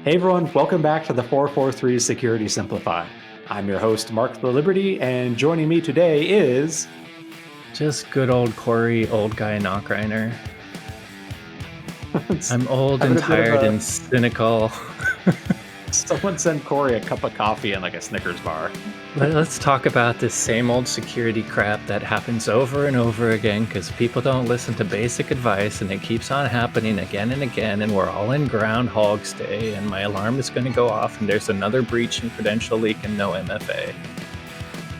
Hey everyone, welcome back to the 443 Security Simplified. I'm your host, Mark the Liberty, and joining me today is... Just good old Corey, old guy Knockreiner. I'm old and tired and cynical. Someone send Corey a cup of coffee and like a Snickers bar. Let's talk about this same old security crap that happens over and over again because people don't listen to basic advice and it keeps on happening again and again, and we're all in Groundhog's Day and my alarm is going to go off and there's another breach and credential leak and no MFA.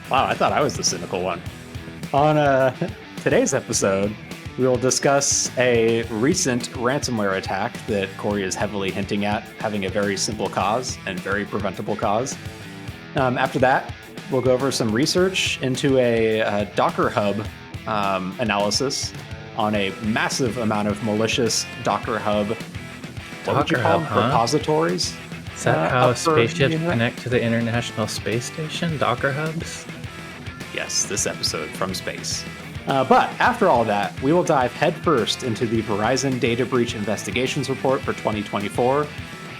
Wow, I thought I was the cynical one. On today's episode, we will discuss a recent ransomware attack that Corey is heavily hinting at having a very simple cause and very preventable cause. After that, we'll go over some research into a Docker Hub analysis on a massive amount of malicious Docker Hub. What would you call them? Repositories? Is that how spaceships connect to the International Space Station? Docker Hubs? Yes, this episode from space. But after all that, we will dive headfirst into the Verizon Data Breach Investigations Report for 2024,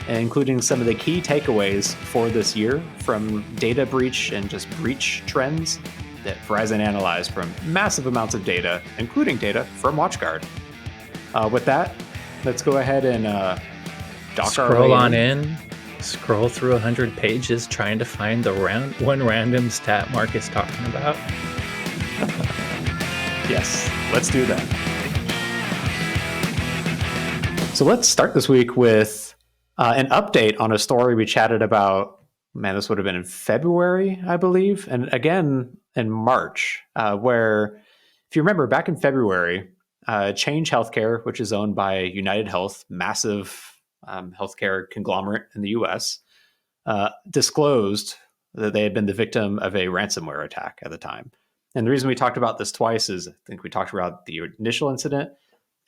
including some of the key takeaways for this year from data breach and just breach trends that Verizon analyzed from massive amounts of data, including data from WatchGuard. With that, let's go ahead and scroll on in. Scroll through 100 pages trying to find the one random stat Mark is talking about. Yes, let's do that. So let's start this week with an update on a story we chatted about. Man, this would have been in February, I believe, and again in March, where, if you remember, back in February, Change Healthcare, which is owned by United Health, massive healthcare conglomerate in the U.S., disclosed that they had been the victim of a ransomware attack at the time. And the reason we talked about this twice is I think we talked about the initial incident,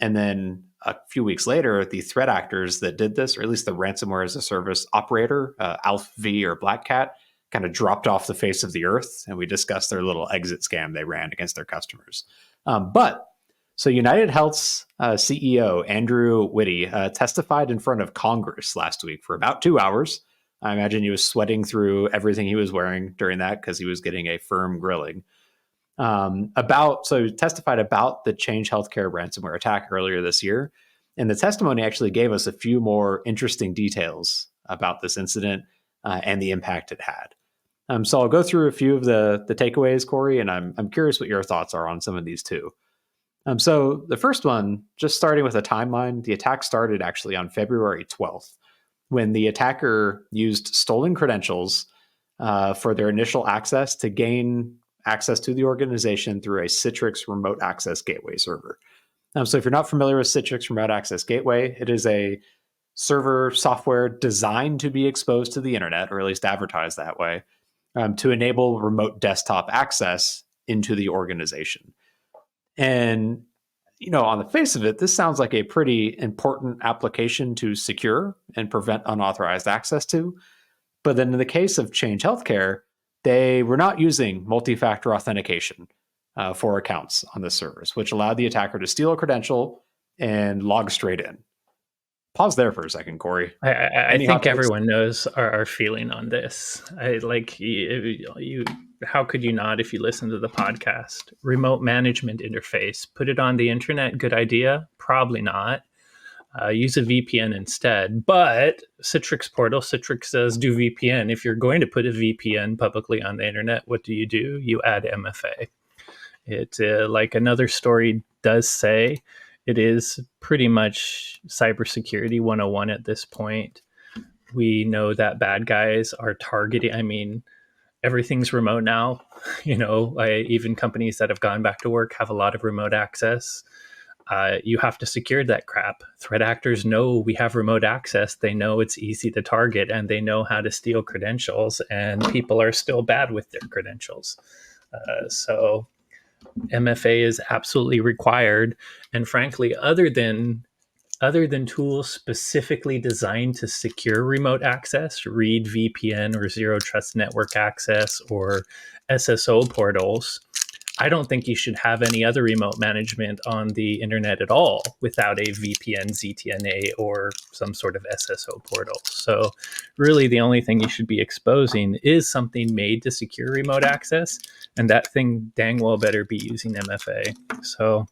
and then a few weeks later, the threat actors that did this, or at least the ransomware as a service operator, AlphaV or Black Cat, kind of dropped off the face of the earth, and we discussed their little exit scam they ran against their customers. So United Health's CEO, Andrew Witty, testified in front of Congress last week for about 2 hours. I imagine he was sweating through everything he was wearing during that because he was getting a firm grilling. So he testified about the Change Healthcare ransomware attack earlier this year. And the testimony actually gave us a few more interesting details about this incident and the impact it had. So I'll go through a few of the takeaways, Corey, and I'm curious what your thoughts are on some of these too. So the first one, just starting with a timeline, the attack started actually on February 12th, when the attacker used stolen credentials for their initial access to gain access to the organization through a Citrix remote access gateway server. So if you're not familiar with Citrix remote access gateway, it is a server software designed to be exposed to the internet, or at least advertised that way, to enable remote desktop access into the organization. And, on the face of it, this sounds like a pretty important application to secure and prevent unauthorized access to. But then in the case of Change Healthcare, they were not using multi-factor authentication for accounts on this service, which allowed the attacker to steal a credential and log straight in. Pause there for a second, Corey. I think everyone knows our feeling on this. How could you not if you listen to the podcast? Remote management interface. Put it on the internet. Good idea? Probably not. Use a VPN instead. But Citrix portal, Citrix says do VPN. If you're going to put a VPN publicly on the internet, what do? You add MFA. It, like another story does say, it is pretty much cybersecurity 101 at this point. We know that bad guys are targeting, everything's remote now. Even companies that have gone back to work have a lot of remote access. You have to secure that crap. Threat actors know we have remote access. They know it's easy to target, and they know how to steal credentials, and people are still bad with their credentials. So MFA is absolutely required. And frankly, other than tools specifically designed to secure remote access, read VPN or zero trust network access or SSO portals, I don't think you should have any other remote management on the internet at all without a VPN, ZTNA, or some sort of SSO portal. So really the only thing you should be exposing is something made to secure remote access, and that thing dang well better be using MFA. So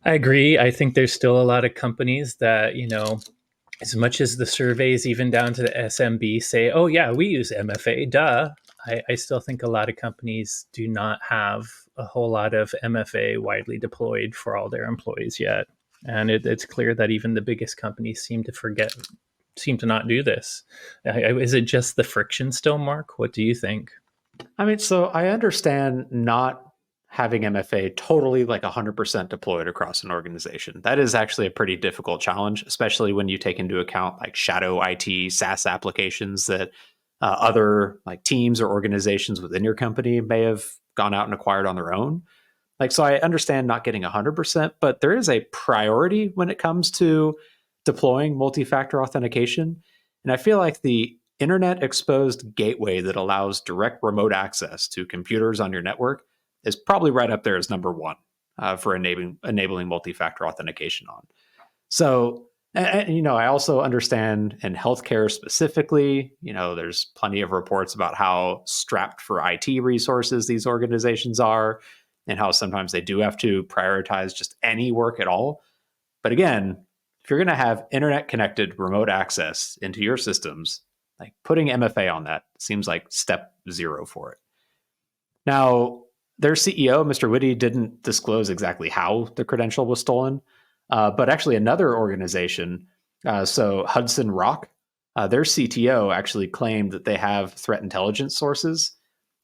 I agree. I think there's still a lot of companies that, as much as the surveys, even down to the SMB, say, oh, yeah, we use MFA, duh. I still think a lot of companies do not have a whole lot of MFA widely deployed for all their employees yet. And it's clear that even the biggest companies seem to not do this. Is it just the friction still, Mark? What do you think? I mean, so I understand not having MFA totally like 100% deployed across an organization. That is actually a pretty difficult challenge, especially when you take into account like shadow IT, SaaS applications that other like teams or organizations within your company may have gone out and acquired on their own. Like, so I understand not getting 100%, but there is a priority when it comes to deploying multi-factor authentication. And I feel like the internet exposed gateway that allows direct remote access to computers on your network is probably right up there as number one for enabling multi-factor authentication on. So, I also understand in healthcare specifically, there's plenty of reports about how strapped for IT resources these organizations are and how sometimes they do have to prioritize just any work at all. But again, if you're going to have internet connected remote access into your systems, like putting MFA on that seems like step zero for it. Now, their CEO, Mr. Witty, didn't disclose exactly how the credential was stolen, but actually another organization, so Hudson Rock, their CTO actually claimed that they have threat intelligence sources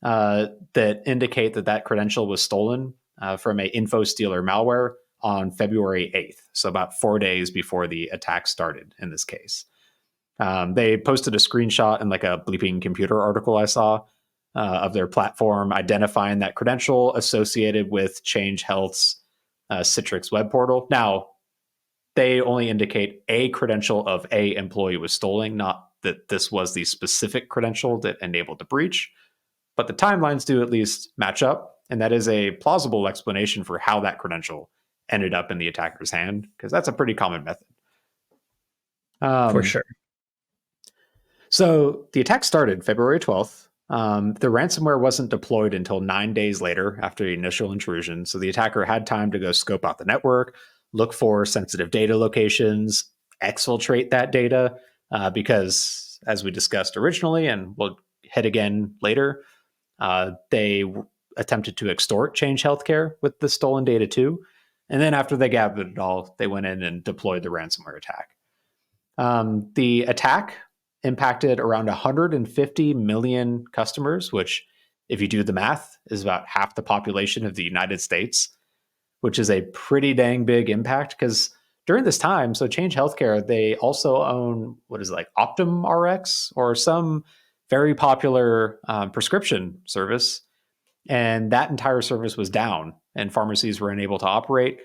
that indicate that credential was stolen from a info stealer malware on February 8th, so about 4 days before the attack started in this case. They posted a screenshot in like a Bleeping Computer article I saw of their platform identifying that credential associated with Change Health's Citrix web portal. Now, they only indicate a credential of a employee was stolen, not that this was the specific credential that enabled the breach. But the timelines do at least match up, and that is a plausible explanation for how that credential ended up in the attacker's hand, because that's a pretty common method. For sure. So the attack started February 12th. The ransomware wasn't deployed until 9 days later after the initial intrusion. So the attacker had time to go scope out the network, look for sensitive data locations, exfiltrate that data, because as we discussed originally, and we'll hit again later, they attempted to extort Change Healthcare with the stolen data too. And then after they gathered it all, they went in and deployed the ransomware attack. The attack impacted around 150 million customers, which, if you do the math, is about half the population of the United States, which is a pretty dang big impact because during this time, so Change Healthcare, they also own what is it, like Optum RX or some very popular prescription service. And that entire service was down and pharmacies were unable to operate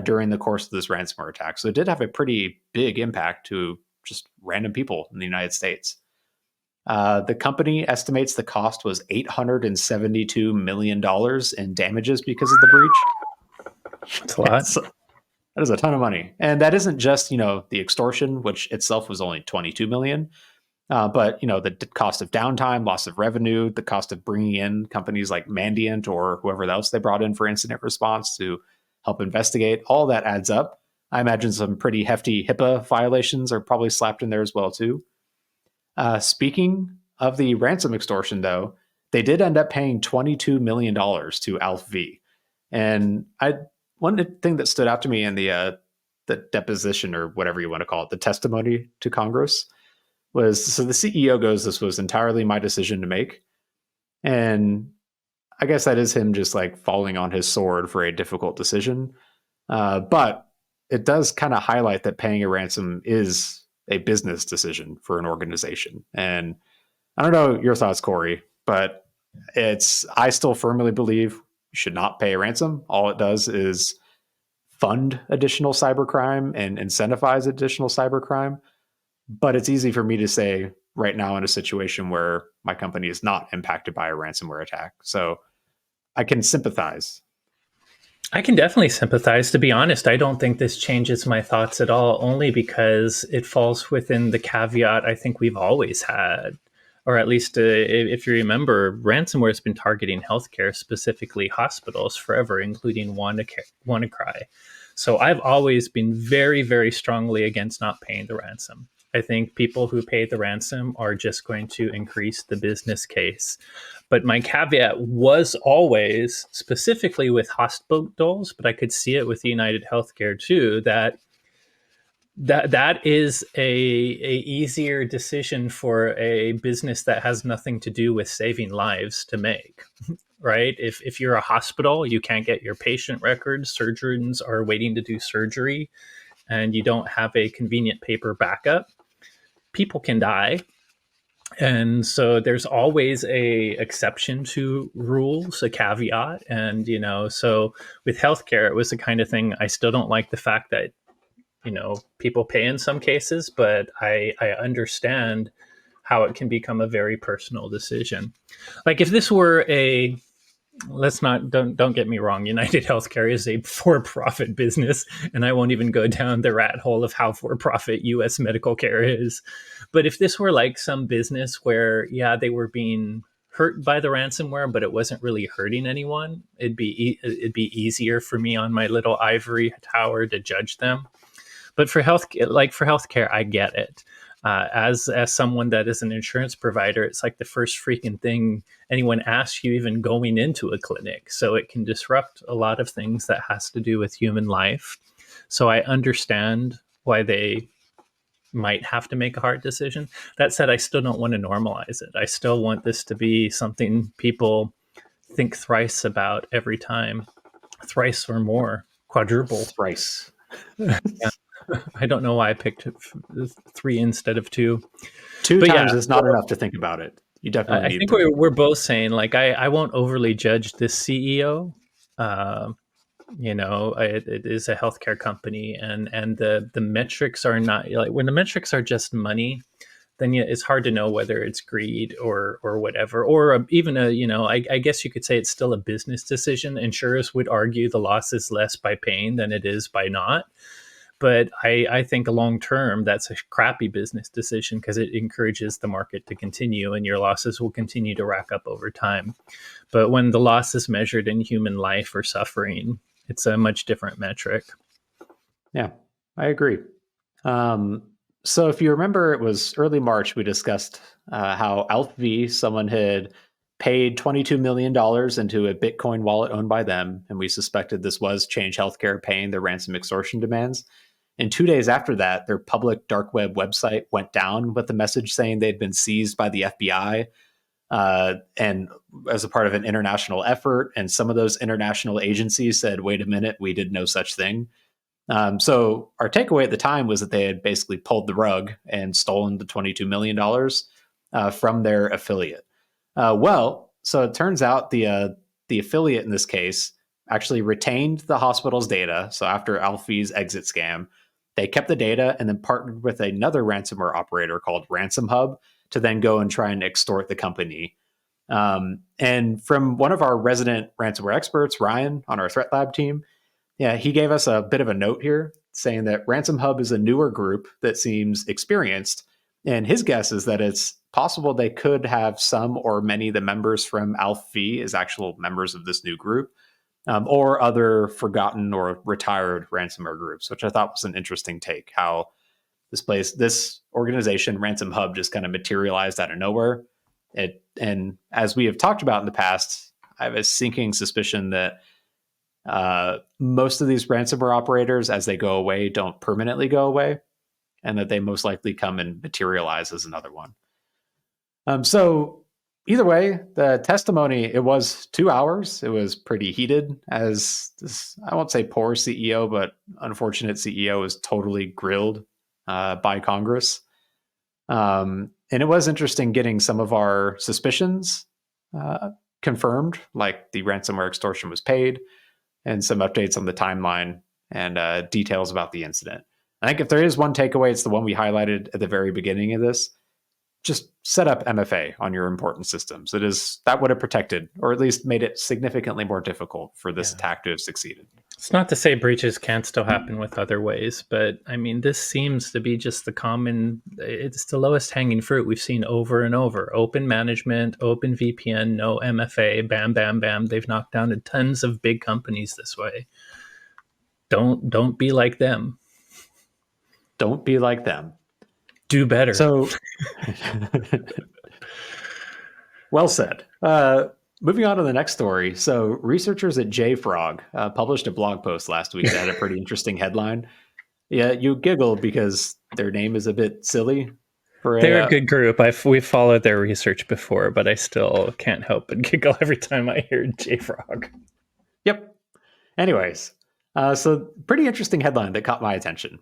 during the course of this ransomware attack. So it did have a pretty big impact to just random people in the United States. The company estimates the cost was $872 million in damages because of the breach. That's a lot. That is a ton of money. And that isn't just, the extortion, which itself was only 22 million. But the cost of downtime, loss of revenue, the cost of bringing in companies like Mandiant or whoever else they brought in for incident response to help investigate, all that adds up. I imagine some pretty hefty HIPAA violations are probably slapped in there as well too. Speaking of the ransom extortion, though, they did end up paying $22 million to Alf V. And one thing that stood out to me in the deposition, or whatever you want to call it, the testimony to Congress, was so the CEO goes, "This was entirely my decision to make." And I guess that is him just like falling on his sword for a difficult decision. But it does kind of highlight that paying a ransom is a business decision for an organization. And I don't know your thoughts, Corey, but I still firmly believe you should not pay a ransom. All it does is fund additional cybercrime and incentivize additional cybercrime. But it's easy for me to say right now in a situation where my company is not impacted by a ransomware attack. So I can sympathize. I can definitely sympathize. To be honest, I don't think this changes my thoughts at all, only because it falls within the caveat I think we've always had. Or at least, if you remember, ransomware has been targeting healthcare, specifically hospitals, forever, including WannaCry. So I've always been very, very strongly against not paying the ransom. I think people who pay the ransom are just going to increase the business case. But my caveat was always specifically with hospitals, but I could see it with United Healthcare too, that is a easier decision for a business that has nothing to do with saving lives to make. Right? If you're a hospital, you can't get your patient records, surgeons are waiting to do surgery, and you don't have a convenient paper backup, people can die. And so there's always a exception to rules, a caveat. And, so with healthcare, it was the kind of thing. I still don't like the fact that, people pay in some cases, but I understand how it can become a very personal decision. Like if this were don't get me wrong, United Healthcare is a for-profit business, and I won't even go down the rat hole of how for-profit US medical care is. But if this were like some business where, they were being hurt by the ransomware, but it wasn't really hurting anyone, it'd be easier for me on my little ivory tower to judge them. But for healthcare, I get it. As someone that is an insurance provider, it's like the first freaking thing anyone asks you, even going into a clinic. So it can disrupt a lot of things that has to do with human life. So I understand why they might have to make a hard decision. That said, I still don't want to normalize it. I still want this to be something people think thrice about every time, thrice or more, quadruple. Thrice. Yeah. I don't know why I picked 3 instead of 2. Two times is not enough to think about it. You definitely I need think 3. we're both saying, like, I won't overly judge this CEO. It is a healthcare company, and the metrics are not, like, when the metrics are just money, then it's hard to know whether it's greed or whatever, or even I guess you could say it's still a business decision. Insurers would argue the loss is less by paying than it is by not. But I think long term, that's a crappy business decision because it encourages the market to continue, and your losses will continue to rack up over time. But when the loss is measured in human life or suffering, it's a much different metric. Yeah, I agree. So if you remember, it was early March, we discussed how AlpV, someone had paid $22 million into a Bitcoin wallet owned by them, and we suspected this was Change Healthcare paying their ransom extortion demands. And 2 days after that, their public dark web website went down with a message saying they'd been seized by the FBI and as a part of an international effort. And some of those international agencies said, wait a minute, we did no such thing. So our takeaway at the time was that they had basically pulled the rug and stolen the $22 million from their affiliate. So it turns out the affiliate in this case actually retained the hospital's data. So after AlpV's exit scam, they kept the data and then partnered with another ransomware operator called Ransom Hub to then go and try and extort the company. And from one of our resident ransomware experts, Ryan, on our Threat Lab team, he gave us a bit of a note here saying that Ransom Hub is a newer group that seems experienced. And his guess is that it's possible they could have some or many of the members from AlpV as actual members of this new group. Or other forgotten or retired ransomware groups, which I thought was an interesting take. How this organization, Ransom Hub, just kind of materialized out of nowhere. And as we have talked about in the past, I have a sinking suspicion that most of these ransomware operators, as they go away, don't permanently go away, and that they most likely come and materialize as another one. So either way, the testimony, it was 2 hours. It was pretty heated as this, I won't say poor CEO, but unfortunate CEO was totally grilled by Congress. And it was interesting getting some of our suspicions confirmed, like the ransomware extortion was paid, and some updates on the timeline and details about the incident. I think if there is one takeaway, it's the one we highlighted at the very beginning of this. just set up MFA on your important systems. That would have protected, or at least made it significantly more difficult for this attack to have succeeded. It's not to say breaches can't still happen with other ways, but I mean, this seems to be just it's the lowest hanging fruit we've seen over and over. Open management, open VPN, no MFA, bam, bam, bam. They've knocked down tons of big companies this way. Don't be like them. Don't be like them. Do better. So, well said. Moving on to the next story. So researchers at JFrog published a blog post last week that had a pretty interesting headline. Yeah, you giggle because their name is a bit silly. They're a good group. We've followed their research before, but I still can't help but giggle every time I hear JFrog. Yep. Anyways, so pretty interesting headline that caught my attention.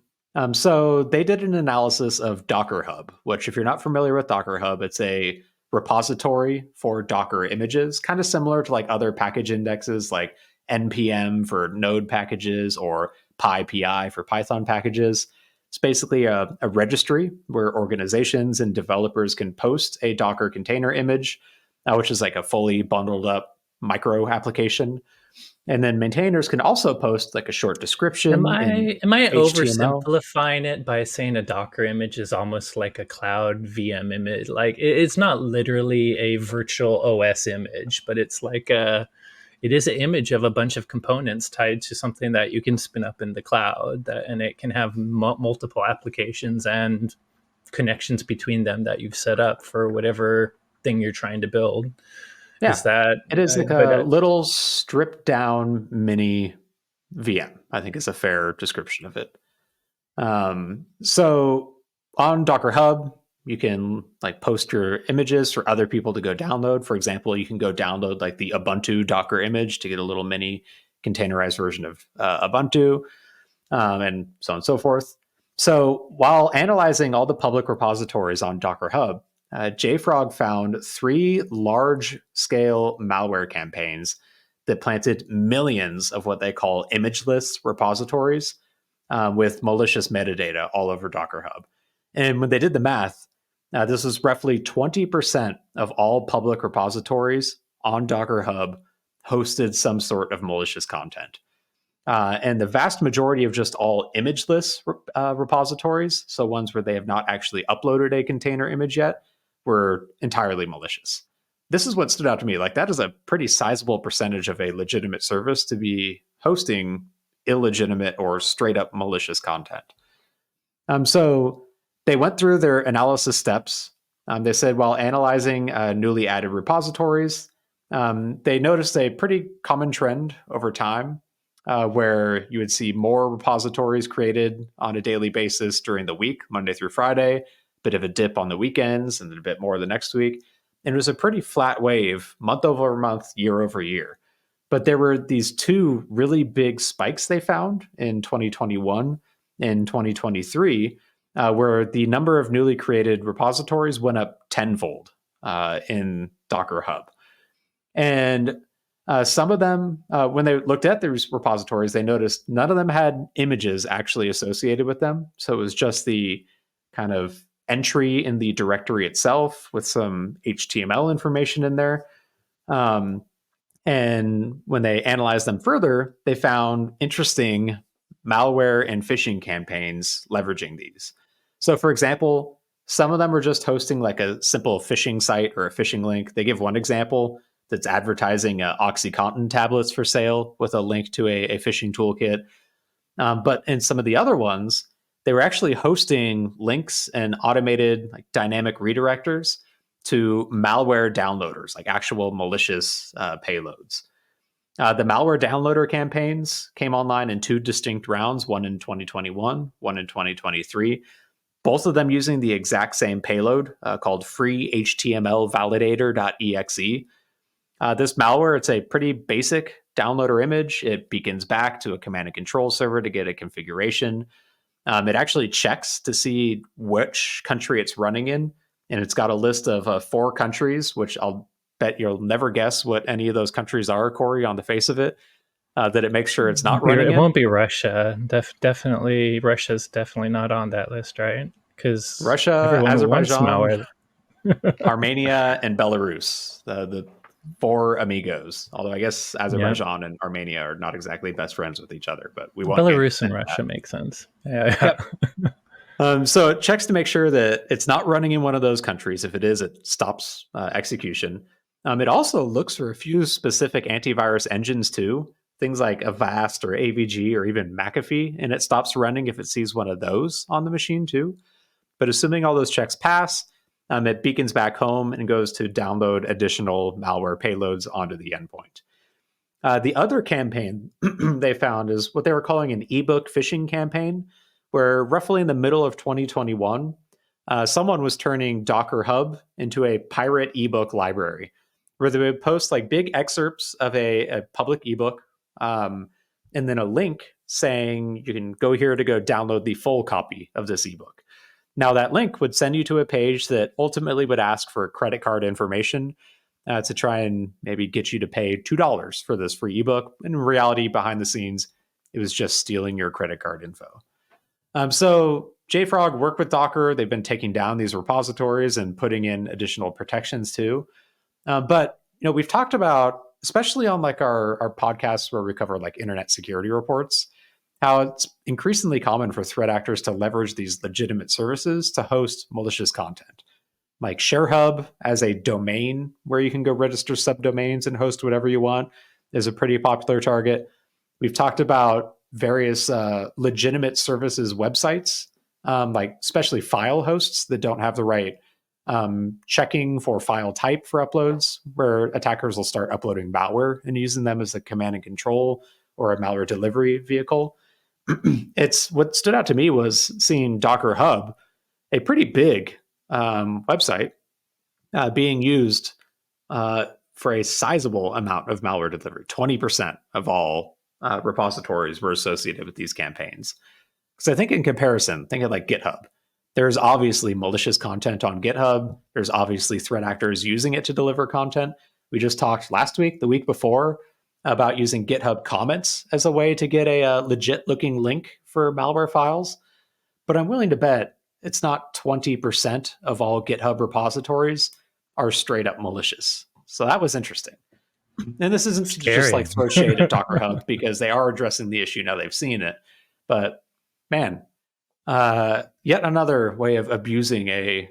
So they did an analysis of Docker Hub, which if you're not familiar with Docker Hub, it's a repository for Docker images, kind of similar to like other package indexes like npm for Node packages or PyPI for Python packages. It's basically a registry where organizations and developers can post a Docker container image, which is like a fully bundled up micro application. And then maintainers can also post like a short description. Am I oversimplifying it by saying a Docker image is almost like a cloud VM image? Like it's not literally a virtual OS image, but it's like it is an image of a bunch of components tied to something that you can spin up in the cloud, and it can have multiple applications and connections between them that you've set up for whatever thing you're trying to build. Yeah, it is like a little stripped down mini VM, I think is a fair description of it. So on Docker Hub, you can like post your images for other people to go download. For example, you can go download like the Ubuntu Docker image to get a little mini containerized version of Ubuntu, and so on and so forth. So while analyzing all the public repositories on Docker Hub, JFrog found 3 large-scale malware campaigns that planted millions of what they call imageless repositories with malicious metadata all over Docker Hub. And when they did the math, this was roughly 20% of all public repositories on Docker Hub hosted some sort of malicious content. And the vast majority of just all imageless repositories, so ones where they have not actually uploaded a container image yet, were entirely malicious. This is what stood out to me. Like that is a pretty sizable percentage of a legitimate service to be hosting illegitimate or straight up malicious content. So they went through their analysis steps. They said while analyzing newly added repositories, they noticed a pretty common trend over time where you would see more repositories created on a daily basis during the week, Monday through Friday, bit of a dip on the weekends and then a bit more the next week. And it was a pretty flat wave month over month, year over year. But there were these 2 really big spikes they found in 2021 and 2023, where the number of newly created repositories went up tenfold in Docker Hub. And some of them, when they looked at these repositories, they noticed none of them had images actually associated with them. So it was just the kind of entry in the directory itself with some HTML information in there. And when they analyzed them further, they found interesting malware and phishing campaigns leveraging these. So for example, some of them are just hosting like a simple phishing site or a phishing link. They give one example that's advertising OxyContin tablets for sale with a link to a phishing toolkit. But in some of the other ones, they were actually hosting links and automated like dynamic redirectors to malware downloaders, like actual malicious payloads. The malware downloader campaigns came online in 2 distinct rounds, one in 2021, one in 2023, both of them using the exact same payload called freehtmlvalidator.exe. This malware, it's a pretty basic downloader image. It beacons back to a command and control server to get a configuration. It actually checks to see which country it's running in, and it's got a list of 4 countries, which I'll bet you'll never guess what any of those countries are, Corey, on the face of it, that it makes sure it's not running in. It won't be Russia. Russia's definitely not on that list, right? Because Russia, Azerbaijan, Armenia and Belarus, the four amigos. Although I guess Yeah. Azerbaijan and Armenia are not exactly best friends with each other, but we won't get Belarus and into Russia that. make sense. Yeah. Yep. So it checks to make sure that it's not running in one of those countries. If it is, it stops execution. It also looks for a few specific antivirus engines too, things like Avast or AVG or even McAfee, and it stops running if it sees one of those on the machine too. But assuming all those checks pass, it beacons back home and goes to download additional malware payloads onto the endpoint. The other campaign they found is what they were calling an ebook phishing campaign, where roughly in the middle of 2021, someone was turning Docker Hub into a pirate ebook library, where they would post like big excerpts of a public ebook, and then a link saying you can go here to go download the full copy of this ebook. Now, that link would send you to a page that ultimately would ask for credit card information to try and maybe get you to pay $2 for this free ebook. In reality, behind the scenes, it was just stealing your credit card info. So JFrog worked with Docker. They've been taking down these repositories and putting in additional protections too. But we've talked about, especially on like our podcasts where we cover like internet security reports, how it's increasingly common for threat actors to leverage these legitimate services to host malicious content. Like ShareHub as a domain where you can go register subdomains and host whatever you want is a pretty popular target. We've talked about various legitimate services websites, like especially file hosts that don't have the right checking for file type for uploads, where attackers will start uploading malware and using them as a command and control or a malware delivery vehicle. It's what stood out to me was seeing Docker Hub, a pretty big website, being used for a sizable amount of malware delivery. 20% of all repositories were associated with these campaigns. Because I think in comparison, think of like GitHub. There's obviously malicious content on GitHub. There's obviously threat actors using it to deliver content. We just talked last week, the week before, about using GitHub comments as a way to get a legit looking link for malware files. But I'm willing to bet it's not 20% of all GitHub repositories are straight up malicious. So that was interesting. And this isn't to just like throw shade at Docker Hub because they are addressing the issue now they've seen it. But man, yet another way of abusing a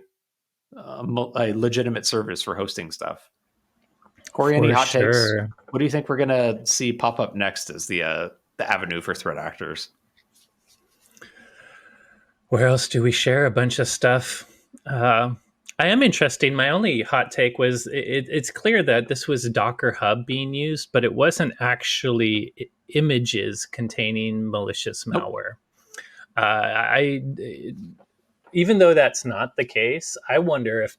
legitimate service for hosting stuff. Corey, any hot takes? What do you think we're going to see pop up next as the avenue for threat actors? Where else do we share a bunch of stuff? I am interested. My only hot take was it's clear that this was Docker Hub being used, but it wasn't actually images containing malicious malware. Even though that's not the case, I wonder if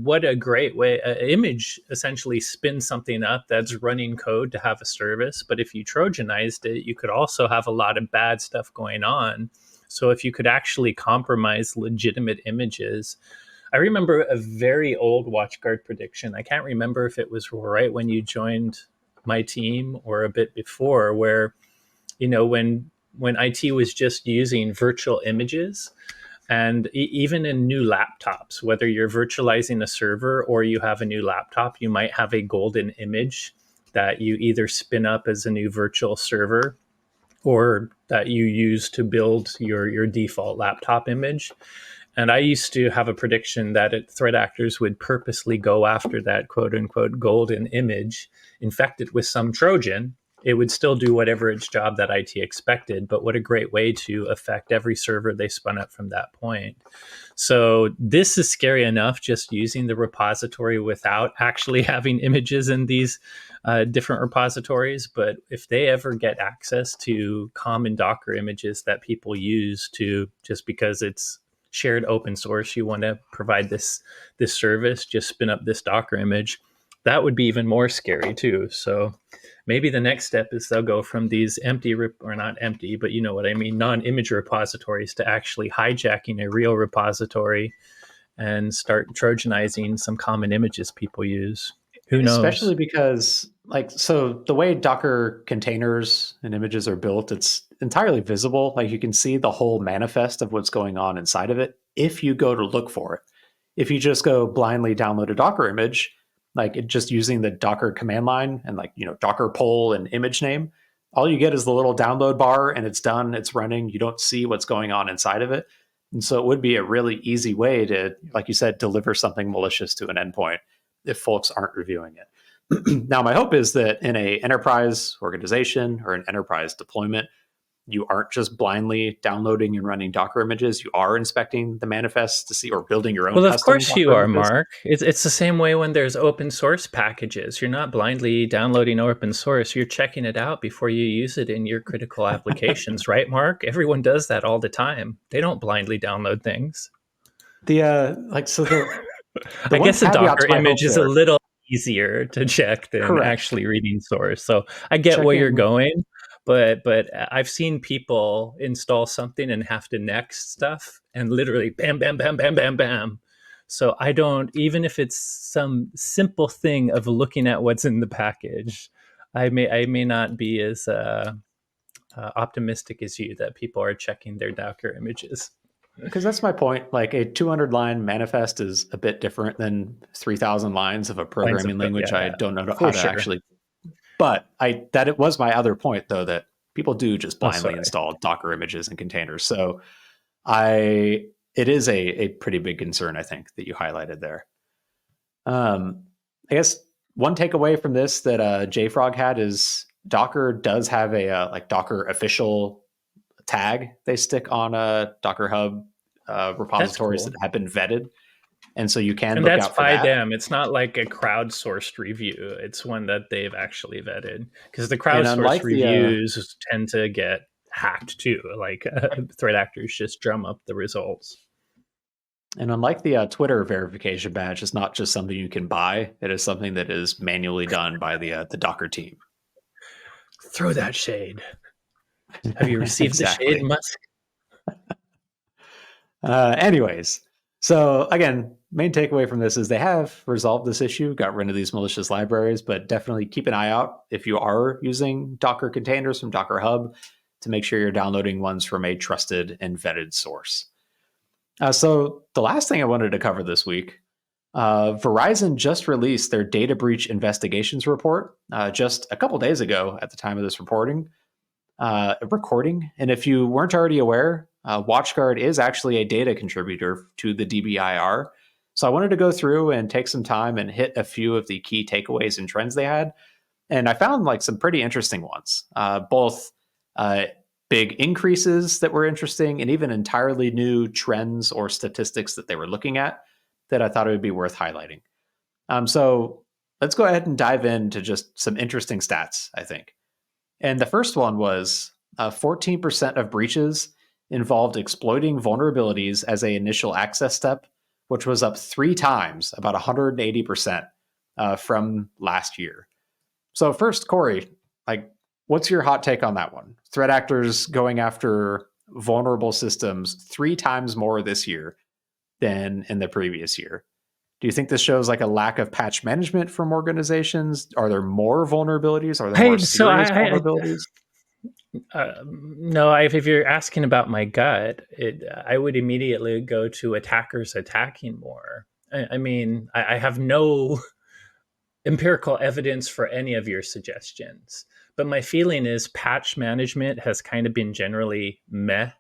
what a great way. An image essentially spins something up that's running code to have a service. But if you Trojanized it, you could also have a lot of bad stuff going on. So if you could actually compromise legitimate images, I remember a very old WatchGuard prediction. I can't remember if it was right when you joined my team or a bit before, where, when IT was just using virtual images, and even in new laptops, whether you're virtualizing a server or you have a new laptop, you might have a golden image that you either spin up as a new virtual server or that you use to build your default laptop image. And I used to have a prediction that threat actors would purposely go after that quote unquote golden image, infect it with some Trojan. It would still do whatever its job that IT expected, but what a great way to affect every server they spun up from that point. So this is scary enough, just using the repository without actually having images in these different repositories. But if they ever get access to common Docker images that people use to, just because it's shared open source, you want to provide this service, just spin up this Docker image, that would be even more scary too. So maybe the next step is they'll go from these or not empty, but you know what I mean, non-image repositories to actually hijacking a real repository and start Trojanizing some common images people use. Who knows? Especially because, so the way Docker containers and images are built, it's entirely visible. Like you can see the whole manifest of what's going on inside of it if you go to look for it. if you just go blindly download a Docker image, like just using the Docker command line and like, Docker poll and image name, all you get is the little download bar and it's done, it's running. You don't see what's going on inside of it. And so it would be a really easy way to, like you said, deliver something malicious to an endpoint if folks aren't reviewing it. Now, my hope is that in an enterprise organization or an enterprise deployment, you aren't just blindly downloading and running Docker images. You are inspecting the manifests to see, or building your own. Well, of custom course Docker you are, images. Mark. It's the same way when there's open source packages. You're not blindly downloading open source. You're checking it out before you use it in your critical applications, right, Mark? Everyone does that all the time. They don't blindly download things. The I guess a Docker image is a there. little easier to check than Correct. actually reading source. So I get where you're going. But I've seen people install something and have to next stuff and literally bam, bam, bam, bam, bam, bam. So I don't, even if it's some simple thing of looking at what's in the package, I may not be as optimistic as you that people are checking their Docker images. Because that's my point. Like a 200-line manifest is a bit different than 3,000 lines of a programming language. I don't know how to actually. But it was my other point, though, that people do just blindly install Docker images and containers. So it is a pretty big concern, I think, that you highlighted there. I guess one takeaway from this that JFrog had is Docker does have a like Docker official tag they stick on Docker Hub repositories that have been vetted. And so you can look out for that. And that's by them. It's not like a crowdsourced review. It's one that they've actually vetted. Because the crowdsourced reviews tend to get hacked too. Like threat actors just drum up the results. And unlike the Twitter verification badge, it's not just something you can buy. It is something that is manually done by the Docker team. Throw that shade. Have you received the shade, Musk? Anyways, so again, main takeaway from this is they have resolved this issue, got rid of these malicious libraries, but definitely keep an eye out if you are using Docker containers from Docker Hub to make sure you're downloading ones from a trusted and vetted source. So the last thing I wanted to cover this week, Verizon just released their data breach investigations report just a couple days ago at the time of this recording. And if you weren't already aware, WatchGuard is actually a data contributor to the DBIR. So I wanted to go through and take some time and hit a few of the key takeaways and trends they had. And I found like some pretty interesting ones, both big increases that were interesting and even entirely new trends or statistics that they were looking at that I thought it would be worth highlighting. So let's go ahead and dive into just some interesting stats, I think. And the first one was 14% of breaches involved exploiting vulnerabilities as an initial access step, which was up 3 times, about 180% from last year. So first, Corey, like, what's your hot take on that one? Threat actors going after vulnerable systems 3 times more this year than in the previous year. Do you think this shows like a lack of patch management from organizations? Are there more vulnerabilities? Are there more serious vulnerabilities? No, if you're asking about my gut, I would immediately go to attackers attacking more. I mean, I have no empirical evidence for any of your suggestions, but my feeling is patch management has kind of been generally meh.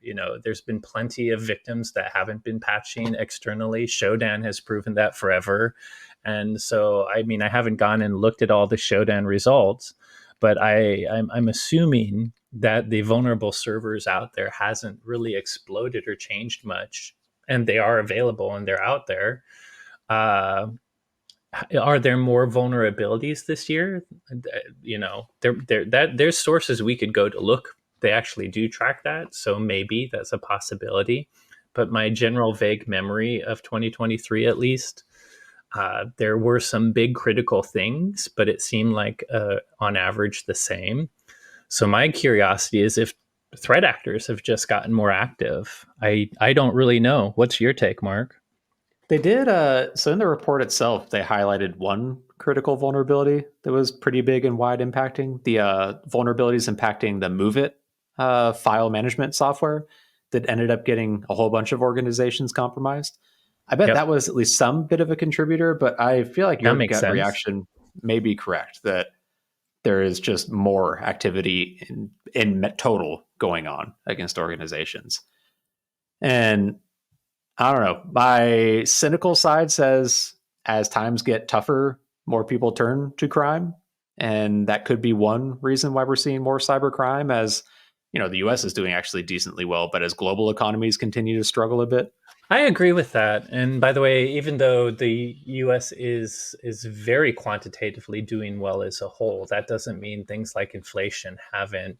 You know, there's been plenty of victims that haven't been patching externally. Shodan has proven that forever. And so, I mean, I haven't gone and looked at all the Shodan results, but I'm assuming that the vulnerable servers out there hasn't really exploded or changed much, and they are available and they're out there. Are there more vulnerabilities this year? You know, there's sources we could go to look. They actually do track that, so maybe that's a possibility. But my general vague memory of 2023, at least, there were some big critical things, but it seemed like on average the same. So my curiosity is if threat actors have just gotten more active. I don't really know. What's your take, Mark? They did. So in the report itself, they highlighted one critical vulnerability that was pretty big and wide impacting. The vulnerabilities impacting the MoveIt file management software that ended up getting a whole bunch of organizations compromised. I bet Yep, that was at least some bit of a contributor, but I feel like that your makes gut sense. reaction may be correct that there is just more activity in total going on against organizations. And I don't know, my cynical side says as times get tougher, more people turn to crime. And that could be one reason why we're seeing more cybercrime as, the US is doing actually decently well, but as global economies continue to struggle a bit. I agree with that. And by the way, even though the US is very quantitatively doing well as a whole, that doesn't mean things like inflation haven't,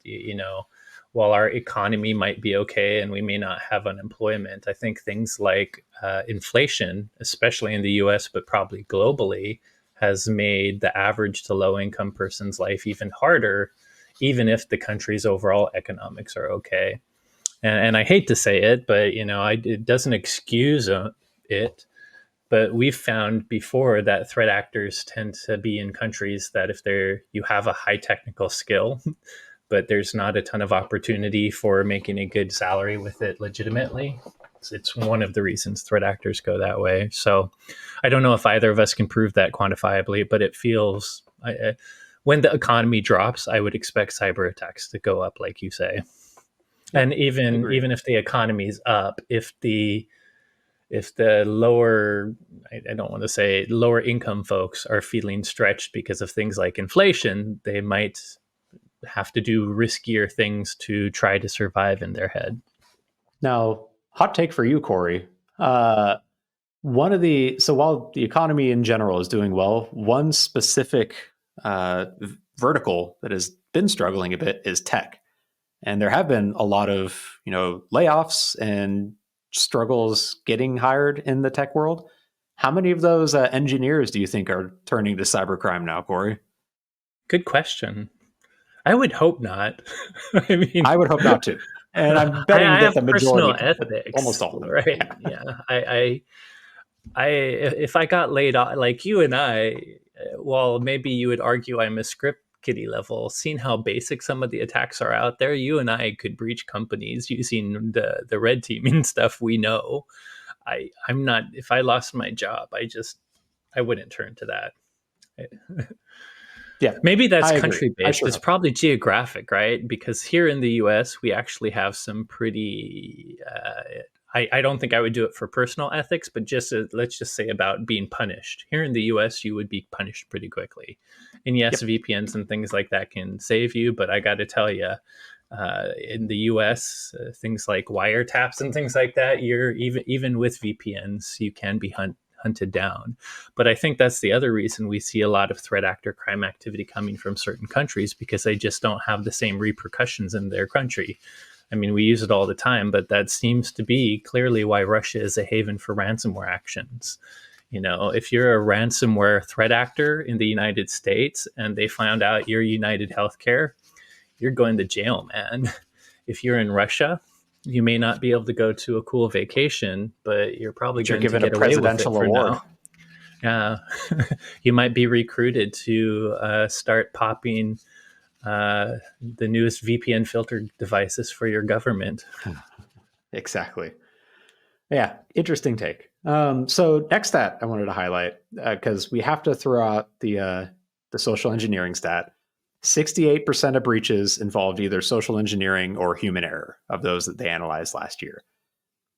while our economy might be okay and we may not have unemployment, I think things like inflation, especially in the US, but probably globally, has made the average to low income person's life even harder, even if the country's overall economics are okay. And I hate to say it, but it doesn't excuse it. But we've found before that threat actors tend to be in countries that if you have a high technical skill, but there's not a ton of opportunity for making a good salary with it legitimately. It's one of the reasons threat actors go that way. So I don't know if either of us can prove that quantifiably, but it feels when the economy drops, I would expect cyber attacks to go up, like you say. Yep, And even agreed. even if the economy's up, if the lower, I don't want to say lower income folks are feeling stretched because of things like inflation, they might have to do riskier things to try to survive in their head. Now, hot take for you, Corey. Uh, so while the economy in general is doing well, one specific vertical that has been struggling a bit is tech. And there have been a lot of, layoffs and struggles getting hired in the tech world. How many of those engineers do you think are turning to cybercrime now, Corey? Good question. I would hope not. I mean, I would hope not to. And I'm betting I that have the personal majority, almost ethics, all of them. right? Yeah. Yeah, I if I got laid off, like you and I, well, maybe you would argue I'm a script kiddie level. Seeing how basic some of the attacks are out there, you and I could breach companies using the red teaming stuff we know. I'm not. If I lost my job, I wouldn't turn to that. Yeah, Maybe that's I agree. country I based. sure It's hope. probably geographic, right? Because here in the US, we actually have some pretty. I don't think I would do it for personal ethics, but let's just say about being punished. Here in the US, you would be punished pretty quickly. And yes, Yep. VPNs and things like that can save you, but I got to tell you, in the US, things like wiretaps and things like that, you're even with VPNs, you can be hunted down. But I think that's the other reason we see a lot of threat actor crime activity coming from certain countries because they just don't have the same repercussions in their country. I mean, we use it all the time, but that seems to be clearly why Russia is a haven for ransomware actions. If you're a ransomware threat actor in the United States and they found out you're United Healthcare, you're going to jail, man. If you're in Russia, you may not be able to go to a cool vacation, but you're probably But you're going to given a get away with it presidential for award. now. Yeah, you might be recruited to start popping the newest VPN filtered devices for your government. Exactly. Yeah, interesting take. So next stat I wanted to highlight because we have to throw out the social engineering stat. 68% of breaches involved either social engineering or human error of those that they analyzed last year.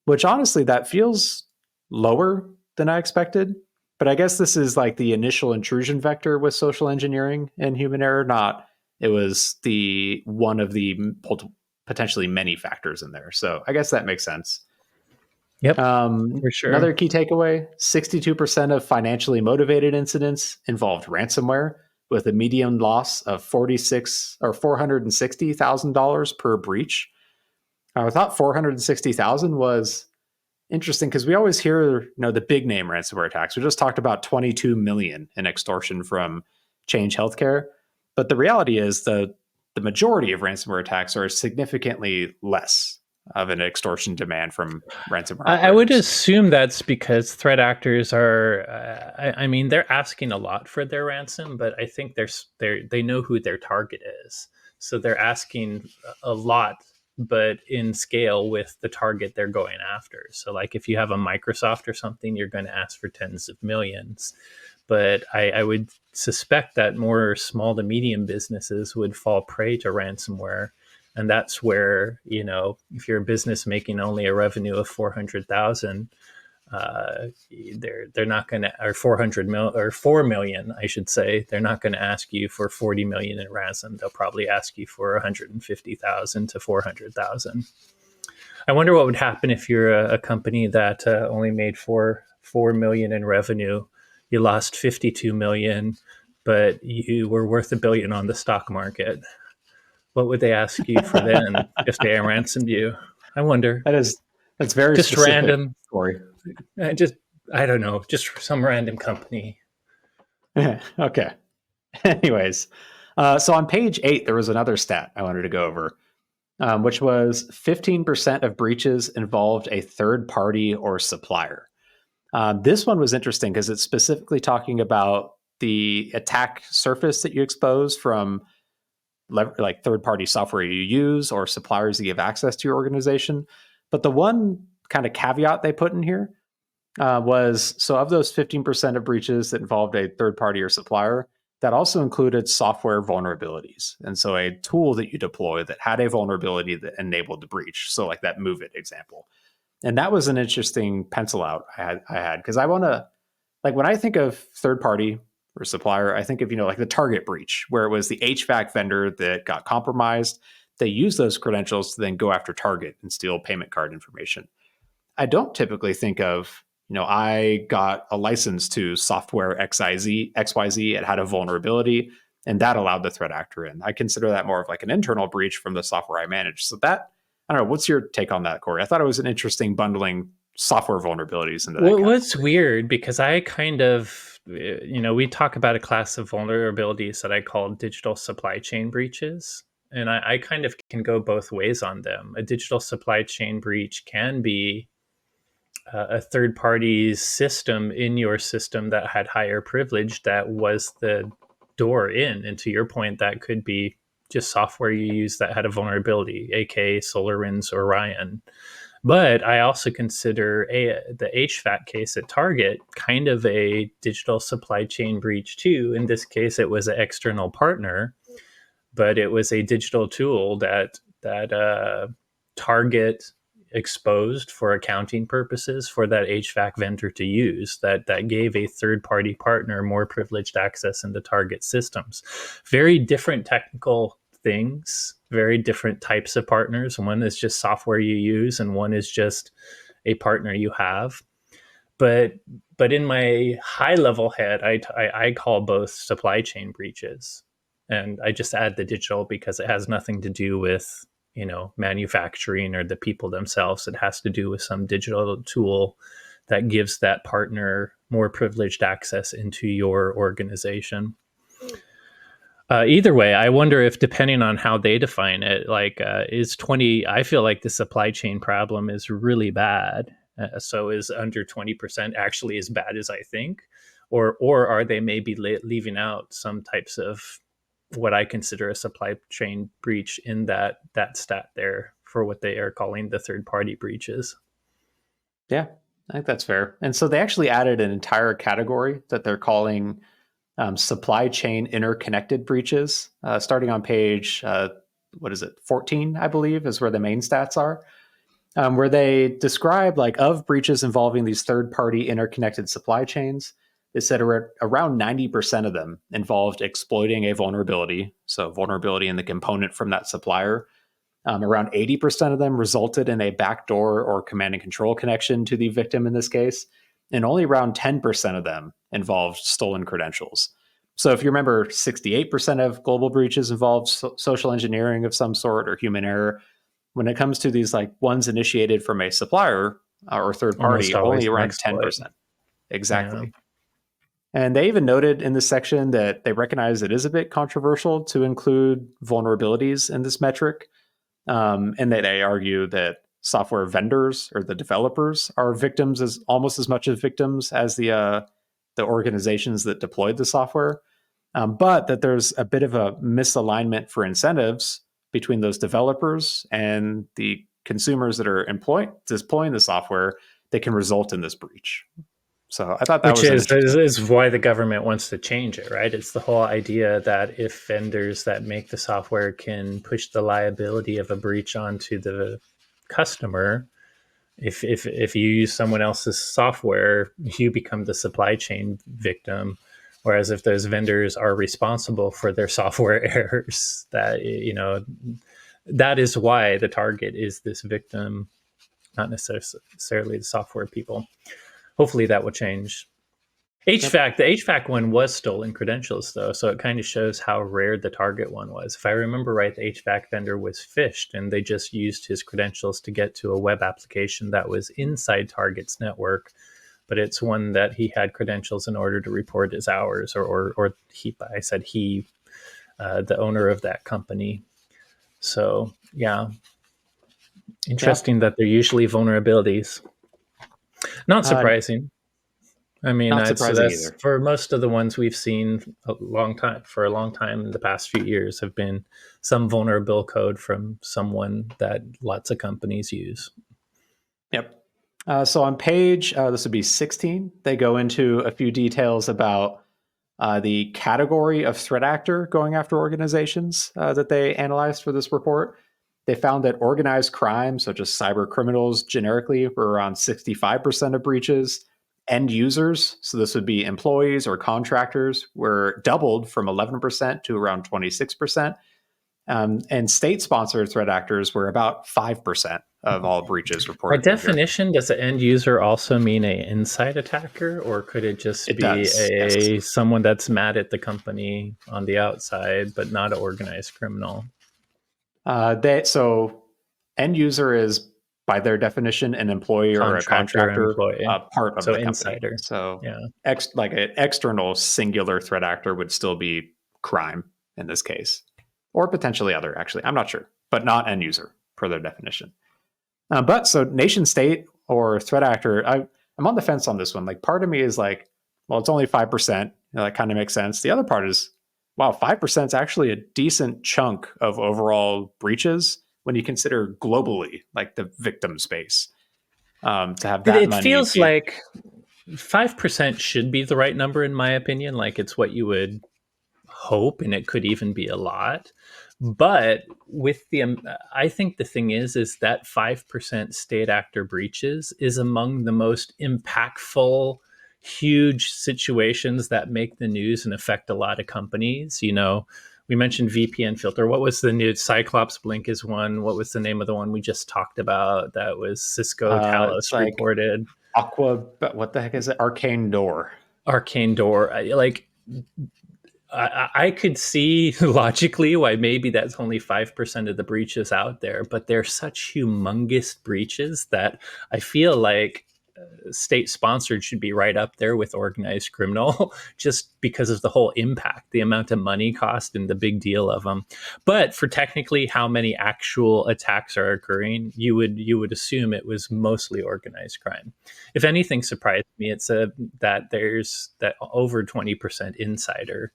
Which honestly, that feels lower than I expected. But I guess this is like the initial intrusion vector with social engineering and human error, not it was the one of the potentially many factors in there. So I guess that makes sense. Yep, for sure. Another key takeaway 62% of financially motivated incidents involved ransomware with a median loss of 46 or $460,000 per breach. I thought 460,000 was interesting because we always hear, the big name ransomware attacks. We just talked about 22 million in extortion from Change Healthcare, but the reality is the majority of ransomware attacks are significantly less of an extortion demand from ransomware I would operators. assume that's because threat actors are. I mean, they're asking a lot for their ransom, but I think they know who their target is, so they're asking a lot but in scale with the target they're going after. So like if you have a Microsoft or something, you're going to ask for tens of millions. But I would suspect that more small to medium businesses would fall prey to ransomware. And that's where, if you're a business making only a revenue of 400,000, they're not going to, or 400 mil, or 4 million, I should say, they're not going to ask you for 40 million in ransom. They'll probably ask you for 150,000 to 400,000. I wonder what would happen if you're a company that only made 4 million in revenue. You lost 52 million, but you were worth $1 billion on the stock market. What would they ask you for then if they ransomed you? I wonder. That's very just specific random story. I don't know, just some random company. Okay. Anyways, so on page 8, there was another stat I wanted to go over, which was 15% of breaches involved a third party or supplier. This one was interesting because it's specifically talking about the attack surface that you expose from like third-party software you use or suppliers that give access to your organization. But the one kind of caveat they put in here was, so of those 15% of breaches that involved a third party or supplier, that also included software vulnerabilities. And so a tool that you deploy that had a vulnerability that enabled the breach. So like that Move It example. And that was an interesting pencil out I had because I want to, like when I think of third party or supplier, I think of, like the Target breach, where it was the HVAC vendor that got compromised. They use those credentials to then go after Target and steal payment card information. I don't typically think of, I got a license to software XYZ. It had a vulnerability, and that allowed the threat actor in. I consider that more of like an internal breach from the software I manage. So that, I don't know, what's your take on that, Corey? I thought it was an interesting bundling software vulnerabilities into that. Well, what's weird, because I kind of, we talk about a class of vulnerabilities that I call digital supply chain breaches. And I kind of can go both ways on them. A digital supply chain breach can be a third party's system in your system that had higher privilege that was the door in. And to your point, that could be just software you use that had a vulnerability, aka SolarWinds or Orion. But I also consider the HVAC case at Target kind of a digital supply chain breach too. In this case, it was an external partner, but it was a digital tool that Target exposed for accounting purposes for that HVAC vendor to use, that gave a third-party partner more privileged access into Target systems. Very different technical things, very different types of partners. One is just software you use, and one is just a partner you have. But in my high-level head, I call both supply chain breaches. And I just add the digital because it has nothing to do with manufacturing or the people themselves. It has to do with some digital tool that gives that partner more privileged access into your organization. Either way, I wonder if, depending on how they define it, like is 20, I feel like the supply chain problem is really bad. So is under 20% actually as bad as I think? Or are they maybe leaving out some types of what I consider a supply chain breach in that stat there for what they are calling the third party breaches? Yeah, I think that's fair. And so they actually added an entire category that they're calling supply chain interconnected breaches, starting on page, 14, I believe, is where the main stats are, where they describe like of breaches involving these third party interconnected supply chains. They said around 90% of them involved exploiting a vulnerability, so vulnerability in the component from that supplier. Around 80% of them resulted in a backdoor or command and control connection to the victim in this case, and only around 10% of them involved stolen credentials. So if you remember, 68% of global breaches involved social engineering of some sort or human error. When it comes to these like ones initiated from a supplier or third party, only around 10%. Exactly. Yeah. And they even noted in this section that they recognize it is a bit controversial to include vulnerabilities in this metric, and that they argue that software vendors or the developers are victims as almost as much as victims as the organizations that deployed the software, but that there's a bit of a misalignment for incentives between those developers and the consumers that are deploying the software that can result in this breach. So I thought that Which was an is why the government wants to change it, right? It's the whole idea that if vendors that make the software can push the liability of a breach onto the customer, if you use someone else's software, you become the supply chain victim. Whereas if those vendors are responsible for their software errors, that is why the target is this victim, not necessarily the software people. Hopefully that will change. HVAC, the HVAC one was stolen credentials, though, so it kind of shows how rare the target one was. If I remember right, the HVAC vendor was phished, and they just used his credentials to get to a web application that was inside Target's network, but it's one that he had credentials in order to report his hours, or he, I said he, the owner of that company. So, yeah, interesting that they're usually vulnerabilities. Not surprising. I mean, not surprising that's either. for most of the ones we've seen a long time in the past few years have been some vulnerable code from someone that lots of companies use. Yep. So on page, this would be 16, they go into a few details about the category of threat actor going after organizations that they analyzed for this report. They found that organized crime, such as cyber criminals generically, were around 65% of breaches. End users, so this would be employees or contractors, were doubled from 11% to around 26%. And state-sponsored threat actors were about 5% of all breaches By reported. definition, does the end user also mean an inside attacker, or could it just It be does, yes. someone that's mad at the company on the outside, but not an organized criminal? So end user is, by their definition, an employee or a Contractor, contractor, employee. part of So the company. insider. So Yeah. like an external singular threat actor would still be crime in this case, or potentially other, actually. I'm not sure, but not end user per their definition. But so nation state or threat actor, I'm on the fence on this one. Like part of me is like, well, it's only 5%. That kind of makes sense. The other part is, wow, 5% is actually a decent chunk of overall breaches when you consider globally, like the victim space. To have that It money feels be, like 5% should be the right number, in my opinion. Like it's what you would hope, and it could even be a lot. But with I think the thing is that 5% state actor breaches is among the most impactful, huge situations that make the news and affect a lot of companies. We mentioned VPN filter. What was the new Cyclops Blink is one? What was the name of the one we just talked about? That was Cisco it's Talos like reported. but what the heck is it? Arcane Door. Arcane Door. I could see logically why maybe that's only 5% of the breaches out there, but they're such humongous breaches that I feel like state sponsored should be right up there with organized criminal just because of the whole impact, the amount of money cost, and the big deal of them. But for technically how many actual attacks are occurring, you would assume it was mostly organized crime. If anything surprised me, it's that there's that over 20% insider.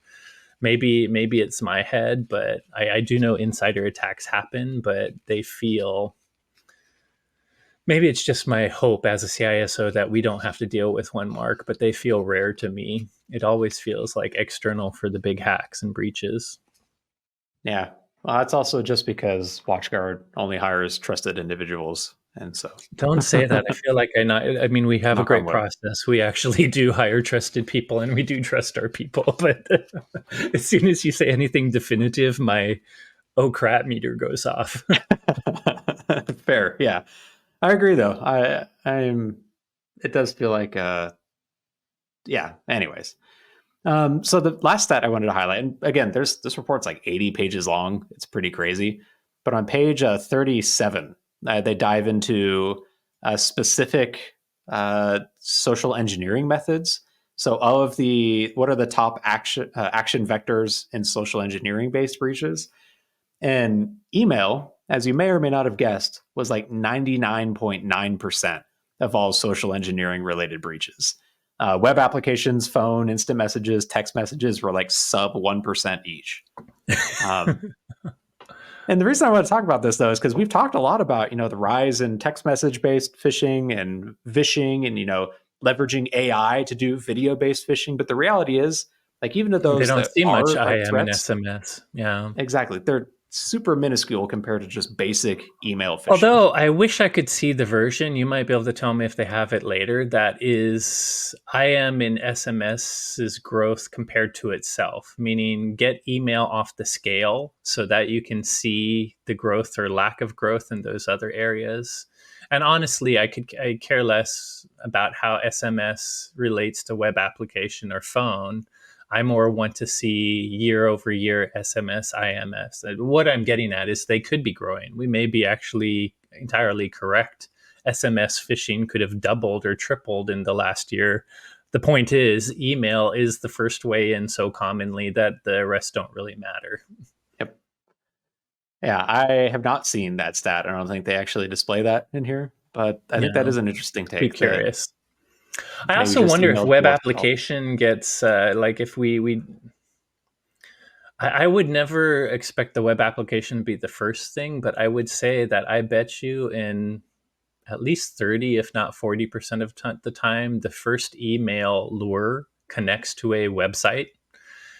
Maybe it's my head, but I do know insider attacks happen, but they feel, maybe it's just my hope as a CISO that we don't have to deal with one, Mark, but they feel rare to me. It always feels like external for the big hacks and breaches. Yeah. Well, that's also just because WatchGuard only hires trusted individuals. And so Don't say that. I feel like I mean, we have a knock on great wood. process. We actually do hire trusted people, and we do trust our people. But as soon as you say anything definitive, my oh crap meter goes off. Fair. Yeah. I agree though. It does feel like yeah, anyways. So the last stat I wanted to highlight, and again, this report's like 80 pages long. It's pretty crazy. But on page 37, they dive into specific social engineering methods. So what are the top action vectors in social engineering based breaches? And email, as you may or may not have guessed, was like 99.9% of all social engineering related breaches. Web applications, phone, instant messages, text messages were like sub 1% each. And And the reason I want to talk about this, though, is because we've talked a lot about, the rise in text message based phishing and vishing and, leveraging AI to do video based phishing. But the reality is, like, even to They those don't that see much are like IM and threats, SMS. Yeah. exactly, they're super minuscule compared to just basic email phishing. Although I wish I could see the version, you might be able to tell me if they have it later, that is IM in SMS's growth compared to itself, meaning get email off the scale so that you can see the growth or lack of growth in those other areas. And honestly, I care less about how SMS relates to web application or phone. I more want to see year over year SMS, IMS. What I'm getting at is they could be growing. We may be actually entirely correct. SMS phishing could have doubled or tripled in the last year. The point is, email is the first way in so commonly that the rest don't really matter. Yep. Yeah, I have not seen that stat. I don't think they actually display that in here, but I think that is an interesting Be take. curious. I Maybe also just wonder if email web growth at all. application gets like if we I would never expect the web application to be the first thing, but I would say that I bet you in at least 30, if not 40% of the time, the first email lure connects to a website.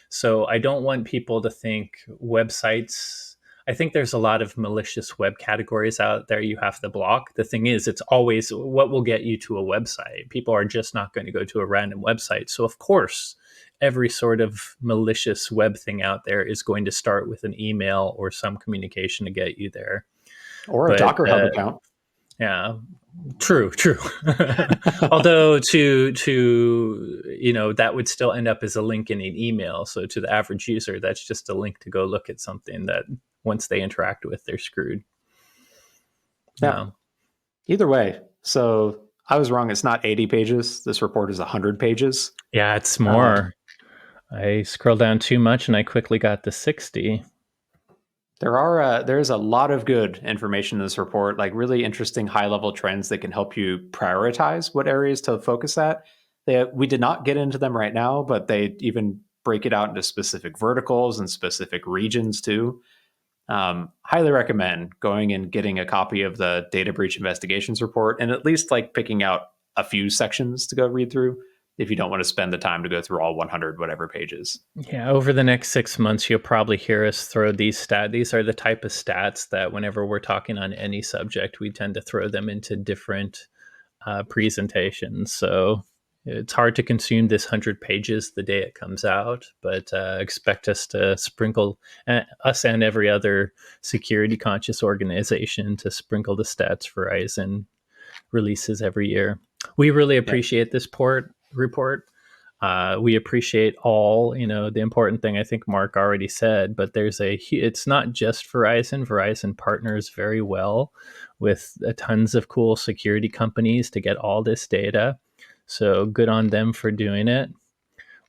So I don't want people to think websites. I think there's a lot of malicious web categories out there you have to block. The thing is, it's always what will get you to a website. People are just not going to go to a random website. So, of course, every sort of malicious web thing out there is going to start with an email or some communication to get you there. Or a But Docker Hub account. yeah, true. Although to that would still end up as a link in an email. So to the average user, that's just a link to go look at something that once they interact with, they're screwed. Yeah. Either way. So I was wrong. It's not 80 pages. This report is 100 pages. Yeah, it's more. I scrolled down too much and I quickly got to 60. There's a lot of good information in this report, like really interesting high level trends that can help you prioritize what areas to focus at. We did not get into them right now, but they even break it out into specific verticals and specific regions too. Highly recommend going and getting a copy of the data breach investigations report and at least like picking out a few sections to go read through if you don't want to spend the time to go through all 100 whatever pages. Yeah, over the next 6 months, you'll probably hear us throw these stats. These are the type of stats that whenever we're talking on any subject, we tend to throw them into different presentations. So it's hard to consume this 100 pages the day it comes out, but expect us to sprinkle, us and every other security conscious organization, to sprinkle the stats Verizon releases every year. We really appreciate this report. We appreciate all, the important thing I think Mark already said, but it's not just Verizon. Verizon partners very well with tons of cool security companies to get all this data. So good on them for doing it.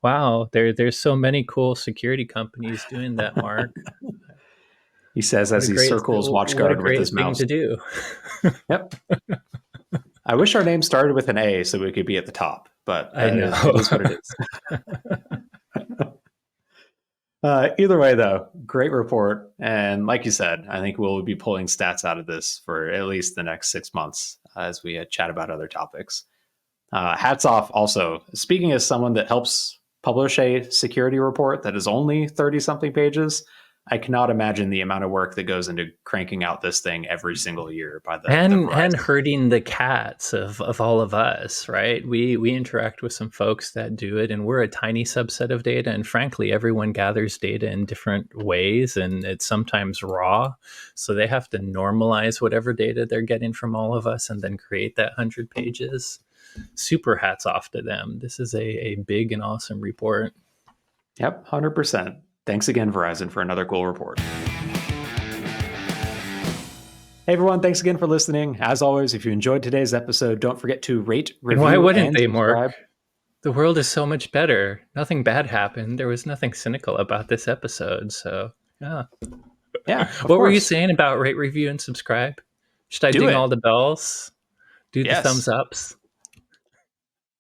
Wow, there's so many cool security companies doing that, Mark. He says as he circles WatchGuard with his mouse. What a great thing to do. Yep. I wish our name started with an A so we could be at the top, but I know. it is what it is. Either way, though, great report. And like you said, I think we'll be pulling stats out of this for at least the next 6 months as we chat about other topics. Hats off also. Speaking as someone that helps publish a security report that is only 30-something pages, I cannot imagine the amount of work that goes into cranking out this thing every single year by the and hurting the cats of all of us, right? We interact with some folks that do it, and we're a tiny subset of data. And frankly, everyone gathers data in different ways, and it's sometimes raw. So they have to normalize whatever data they're getting from all of us, and then create that 100 pages. Super hats off to them. This is a big and awesome report. Yep, 100%. Thanks again, Verizon, for another cool report. Hey, everyone. Thanks again for listening. As always, if you enjoyed today's episode, don't forget to rate, review, and why wouldn't and they, subscribe. Mark? The world is so much better. Nothing bad happened. There was nothing cynical about this episode. So, yeah. What were you saying about rate, review, and subscribe? Should I ding all the bells? Do the thumbs ups?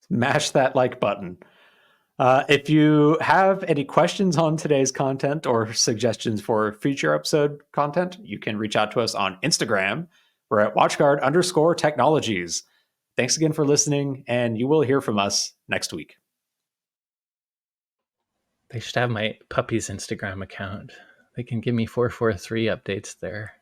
Mash that like button. If you have any questions on today's content or suggestions for future episode content, you can reach out to us on Instagram. We're at watchguard_technologies. Thanks again for listening, and you will hear from us next week. They should have my puppy's Instagram account. They can give me 443 updates there.